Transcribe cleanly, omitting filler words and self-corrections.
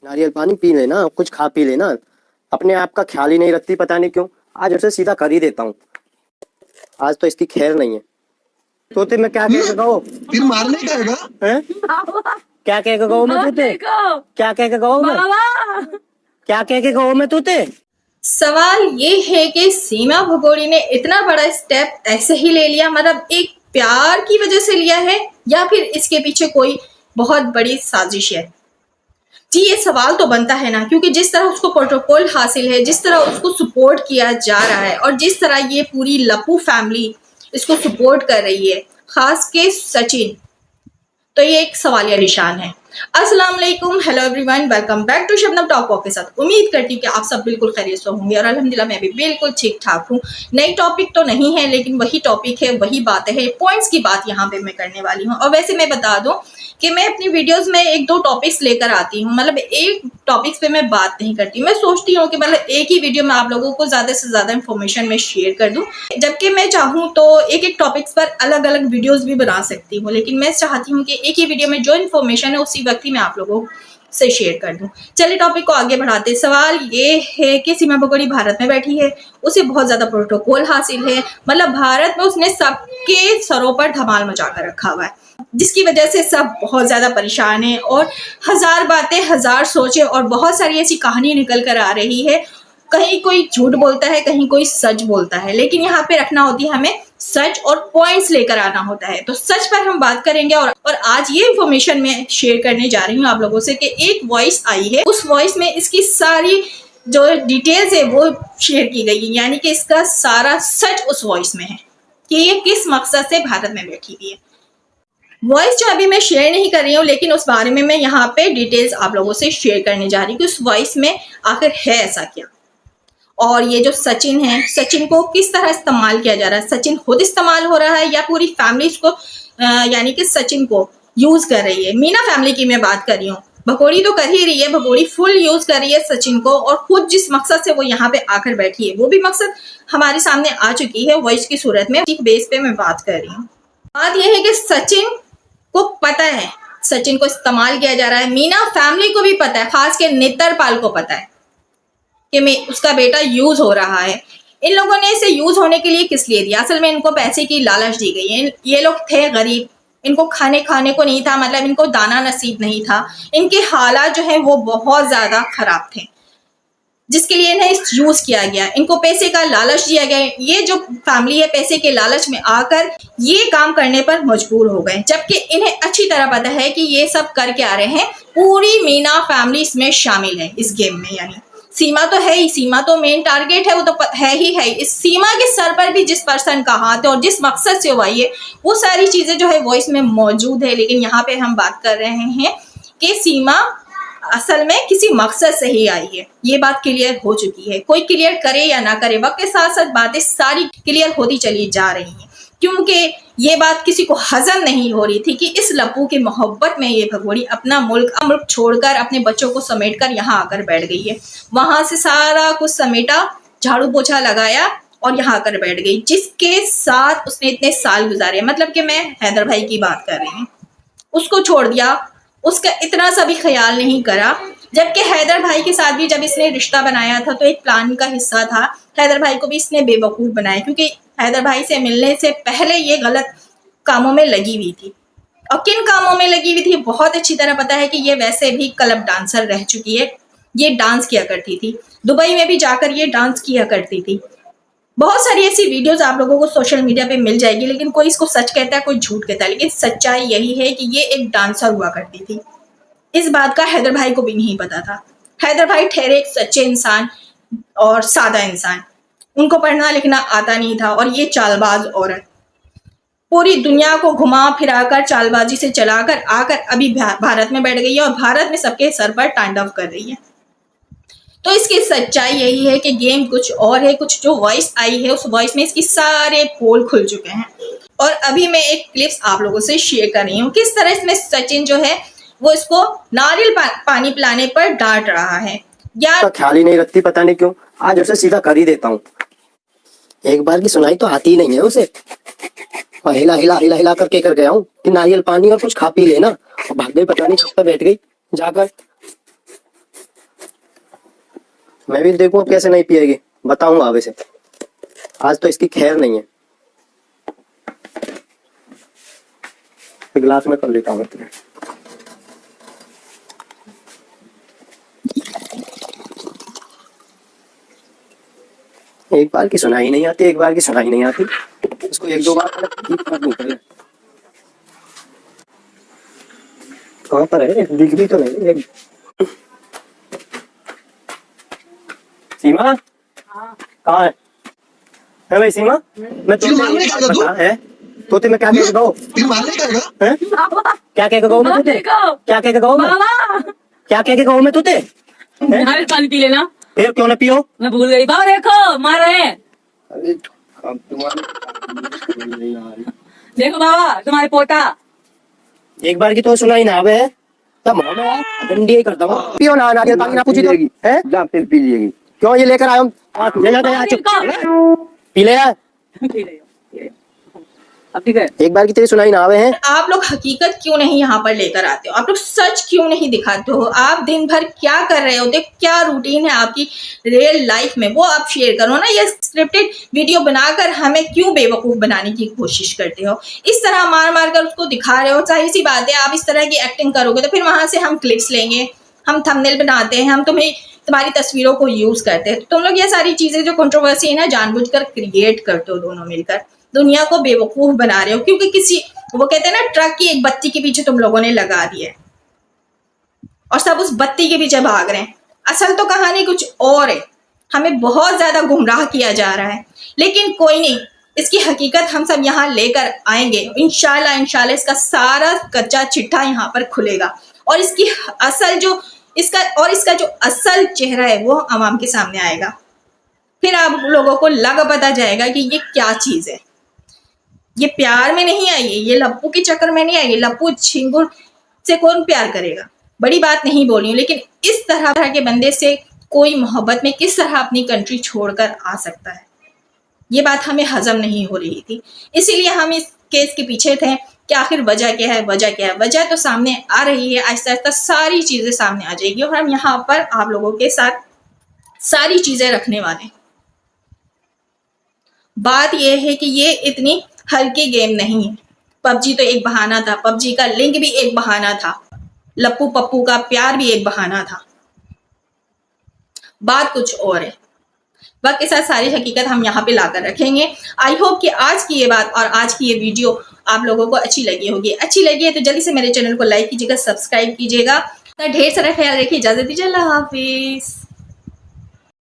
नारियल पानी पी लेना, कुछ खा पी लेना। अपने आप का ख्याल ही नहीं रखती, पता नहीं क्यों। आज उसे सीधा कर ही देता हूँ। आज तो इसकी खैर नहीं है। तोते मैं क्या कह के कहो? फिर मारने का है? क्या कह के कहो मैं तोते? क्या कह के कहो मैं? क्या कह के कहो मैं तोते? सवाल ये है कि सीमा भगोड़ी ने इतना बड़ा स्टेप ऐसे ही ले लिया, मतलब एक प्यार की वजह से लिया है या फिर इसके पीछे कोई बहुत बड़ी साजिश है? जी ये सवाल तो बनता है ना, क्योंकि जिस तरह उसको प्रोटोकॉल हासिल है, जिस तरह उसको सपोर्ट किया जा रहा है और जिस तरह ये पूरी लप्पू फैमिली इसको सपोर्ट कर रही है, खास के सचिन, तो ये एक सवालिया निशान है। अस्सलाम वालेकुम, hello everyone, welcome back to Shabnam talk के साथ। उम्मीद करती हूँ कि आप सब बिल्कुल खैरियत से होंगे और अल्हम्दुलिल्लाह मैं भी बिल्कुल ठीक ठाक हूँ। नई टॉपिक तो नहीं है, लेकिन वही टॉपिक है, वही बातें है, पॉइंट्स की बात यहाँ पे मैं करने वाली हूँ। और वैसे मैं बता दूं कि मैं अपनी वीडियोस में एक दो टॉपिक्स लेकर आती हूँ, मतलब एक टॉपिक्स पे मैं बात नहीं करती। मैं सोचती हूँ कि मतलब एक ही वीडियो में आप लोगों को ज्यादा से ज्यादा इंफॉर्मेशन में शेयर कर दूं, जबकि मैं चाहूँ तो एक एक टॉपिक्स पर अलग अलग वीडियोस भी बना सकती हूँ, लेकिन मैं चाहती हूँ कि एक ही वीडियो में जो इन्फॉर्मेशन है उसी वक्त ही मैं आप लोगों से शेयर कर दूं। चलिए टॉपिक को आगे बढ़ाते। सवाल ये है कि सीमा भगोड़ी भारत में बैठी है, उसे बहुत ज्यादा प्रोटोकॉल हासिल है, मतलब भारत में उसने सबके सरों पर धमाल मचा कर रखा हुआ है, जिसकी वजह से सब बहुत ज्यादा परेशान है और हजार बातें, हजार सोचे और बहुत सारी ऐसी कहानी निकल कर आ रही है। कहीं कोई झूठ बोलता है, कहीं कोई सच बोलता है, लेकिन यहाँ पे रखना होती है हमें सच और पॉइंट्स लेकर आना होता है। तो सच पर हम बात करेंगे और आज ये इंफॉर्मेशन मैं शेयर करने जा रही हूँ आप लोगों से कि एक वॉइस आई है, उस वॉइस में इसकी सारी जो डिटेल्स है वो शेयर की गई है, यानी कि इसका सारा सच उस वॉइस में है कि ये किस मकसद से भारत में बैठी हुई है। वॉइस जो अभी मैं शेयर नहीं कर रही हूँ, लेकिन उस बारे में मैं यहाँ पे डिटेल्स आप लोगों से शेयर करने जा रही हूँ कि उस वॉइस में आखिर है ऐसा क्या, और ये जो सचिन है, सचिन को किस तरह इस्तेमाल किया जा रहा है। सचिन खुद इस्तेमाल हो रहा है या पूरी फैमिली इसको यानी कि सचिन को यूज कर रही है। मीना फैमिली की मैं बात कर रही हूँ, भगोड़ी तो कर ही रही है, भगोड़ी फुल यूज कर रही है सचिन को, और खुद जिस मकसद से वो यहाँ पे आकर बैठी है वो भी मकसद हमारे सामने आ चुकी है वॉइस की सूरत में। एक बेस पे मैं बात कर रही हूँ। बात यह है कि सचिन को पता है सचिन को इस्तेमाल किया जा रहा है, मीना फैमिली को भी पता है, खास के नेत्रपाल को पता है कि उसका बेटा यूज हो रहा है। इन लोगों ने इसे यूज होने के लिए किस लिए दिया? असल में इनको पैसे की लालच दी गई है। ये लोग थे गरीब, इनको खाने को नहीं था, मतलब इनको दाना नसीब नहीं था, इनके हालात जो है वो बहुत ज्यादा खराब थे, जिसके लिए इन्हें यूज किया गया, इनको पैसे का लालच दिया गया। ये जो फैमिली है पैसे के लालच में आकर ये काम करने पर मजबूर हो गए, जबकि इन्हें अच्छी तरह पता है कि ये सब करके आ रहे हैं, पूरी मीना फैमिली इसमें शामिल है इस गेम में। यानी सीमा तो है ही, सीमा तो मेन टारगेट है, वो तो है ही है। इस सीमा के सर पर भी जिस पर्सन का हाथ है और जिस मकसद से वो आई है वो सारी चीजें जो है वो इसमें मौजूद है। लेकिन यहाँ पे हम बात कर रहे हैं कि सीमा असल में किसी मकसद से ही आई है, ये बात क्लियर हो चुकी है। कोई क्लियर करे या ना करे, वक्त के साथ साथ बातें सारी क्लियर होती चली जा रही हैं, क्योंकि ये बात किसी को हजम नहीं हो रही थी कि इस लप्पू की मोहब्बत में ये भगोड़ी अपना मुल्क छोड़कर अपने बच्चों को समेटकर यहाँ आकर बैठ गई है। वहां से सारा कुछ समेटा, झाड़ू पोछा लगाया और यहाँ आकर बैठ गई, जिसके साथ उसने इतने साल गुजारे। मतलब कि मैं हैदर भाई की बात कर रही हूँ, उसको छोड़ दिया, उसका इतना सा भी ख्याल नहीं करा। जबकि हैदर भाई के साथ भी जब इसने रिश्ता बनाया था तो एक प्लान का हिस्सा था, हैदर भाई को भी इसने बेवकूफ बनाया, क्योंकि हैदर भाई से मिलने से पहले ये गलत कामों में लगी हुई थी। और किन कामों में लगी हुई थी बहुत अच्छी तरह पता है कि ये वैसे भी क्लब डांसर रह चुकी है, ये डांस किया करती थी, दुबई में भी जाकर ये डांस किया करती थी। बहुत सारी ऐसी वीडियोस आप लोगों को सोशल मीडिया पे मिल जाएगी, लेकिन कोई इसको सच कहता है, कोई झूठ कहता है, लेकिन सच्चाई यही है कि ये एक डांसर हुआ करती थी। इस बात का हैदर भाई को भी नहीं पता था। हैदर भाई ठहरे एक सच्चे इंसान और सादा इंसान, उनको पढ़ना लिखना आता नहीं था, और ये चालबाज औरत पूरी दुनिया को घुमा फिराकर चालबाजी से चलाकर आकर अभी भारत में बैठ गई है और भारत में सबके सर पर तांडव कर रही है। तो इसकी सच्चाई यही है कि गेम कुछ और है, कुछ जो वॉइस आई है उस वॉइस में इसकी सारे पोल खुल चुके हैं। और अभी मैं एक क्लिप्स आप लोगों से शेयर कर रही हूँ, किस तरह इसमें सचिन जो है वो इसको नारियल पानी पिलाने पर डांट रहा है। या ख्याल ही नहीं रखती, पता नहीं क्यों। आज उसे सीधा कर ही देता हूँ। एक बार की सुनाई तो आती ही नहीं है उसे। और हिला हिला हिला हिला करके कर गया हूँ कि नारियल पानी और कुछ खा पी लेना, और भाग गई, पता नहीं छत पर बैठ गई जाकर। मैं भी देखूं अब कैसे नहीं पिएगी, बताऊंगा अब इसे। आज तो इसकी खैर नहीं है। गिलास में कर लेता हूँ। एक बार की सुनाई नहीं आती, एक बार की सुनाई नहीं आती। इसको एक दो बार ठीक कर दूं पहले। कहाँ पर है? दिख भी तो नहीं है। सीमा कहाँ है भाई सीमा? मैं फिर मारने का तू? पता है तोते में क्या कह के गाओ? फिर मारने का हैं? क्या कह के गाओ मैं तोते? क्या कह के गाओ मैं? क्या कह के गाओ मैं तोते? अरे पानी पी लेना। फिर क्यों ना पियो? मैं भूल गई। बाबा देखो मार रहे हैं। अरे अब तुम्हारे देखो बाबा तुम्हारे पोता। एक बार की तो सुनाई ना आवे तब मैं डंडी ही करता हूँ। पियो ना, नारियल पानी ना पूछी तो है? जा फिर पी लिएगी। क्यों ये लेकर आया हूँ? ले जाते हैं चुप पी ले यार। अब ठीक है। एक बार की तेरी सुनाई ना आवे हैं। आप लोग हकीकत क्यों नहीं यहाँ पर लेकर आते हो? आप लोग सच क्यों नहीं दिखाते हो? आप दिन भर क्या कर रहे होते, क्या रूटीन है आपकी रियल लाइफ में, वो आप शेयर करो ना। ये स्क्रिप्टेड वीडियो बनाकर हमें क्यों बेवकूफ बनाने की कोशिश करते हो? इस तरह मार मार कर उसको दिखा रहे हो। जाहिर सी बात है आप इस तरह की एक्टिंग करोगे तो फिर वहां से हम क्लिप्स लेंगे, हम थंबनेल बनाते हैं, हम तुम्हारी तस्वीरों को यूज करते हैं। तुम लोग ये सारी चीजें जो कंट्रोवर्सी है ना जानबूझकर क्रिएट करते हो, दोनों मिलकर दुनिया को बेवकूफ बना रहे हो। क्योंकि वो कहते हैं ना, ट्रक की एक बत्ती के पीछे तुम लोगों ने लगा दिया है और सब उस बत्ती के पीछे भाग रहे हैं। असल तो कहानी कुछ और है। हमें बहुत ज्यादा गुमराह किया जा रहा है, लेकिन कोई नहीं, इसकी हकीकत हम सब यहाँ लेकर आएंगे। इंशाल्लाह इसका सारा कच्चा चिट्ठा यहाँ पर खुलेगा और इसका जो असल चेहरा है वो आवाम के सामने आएगा। फिर आप लोगों को लग पता जाएगा कि ये क्या चीज है। ये प्यार में नहीं आई है, ये लप्पू के चक्कर में नहीं आई है। लप्पू छिंगुर से कौन प्यार करेगा? बड़ी बात नहीं बोल रही हूँ, लेकिन इस तरह के बंदे से कोई मोहब्बत में किस तरह अपनी कंट्री छोड़कर आ सकता है, ये बात हमें हजम नहीं हो रही थी। इसीलिए हम इस केस के पीछे थे कि आखिर वजह क्या है। वजह तो सामने आ रही है। आहिस्ता आहिस्ता सारी चीजें सामने आ जाएगी और हम यहाँ पर आप लोगों के साथ सारी चीजें रखने वाले। बात यह है कि ये इतनी हल्की गेम नहीं है। पबजी तो एक बहाना था, पबजी का लिंक भी एक बहाना था, लप्पू पप्पू का प्यार भी एक बहाना था। बात कुछ और है। वक्त के साथ सारी हकीकत हम यहाँ पे लाकर रखेंगे। आई होप कि आज की ये बात और आज की ये वीडियो आप लोगों को अच्छी लगी होगी। अच्छी लगी है तो जल्दी से मेरे चैनल को लाइक कीजिएगा, सब्सक्राइब कीजिएगा। ढेर सारा ख्याल रखिए। इजाजत दीजिए। अल्लाह हाफिज।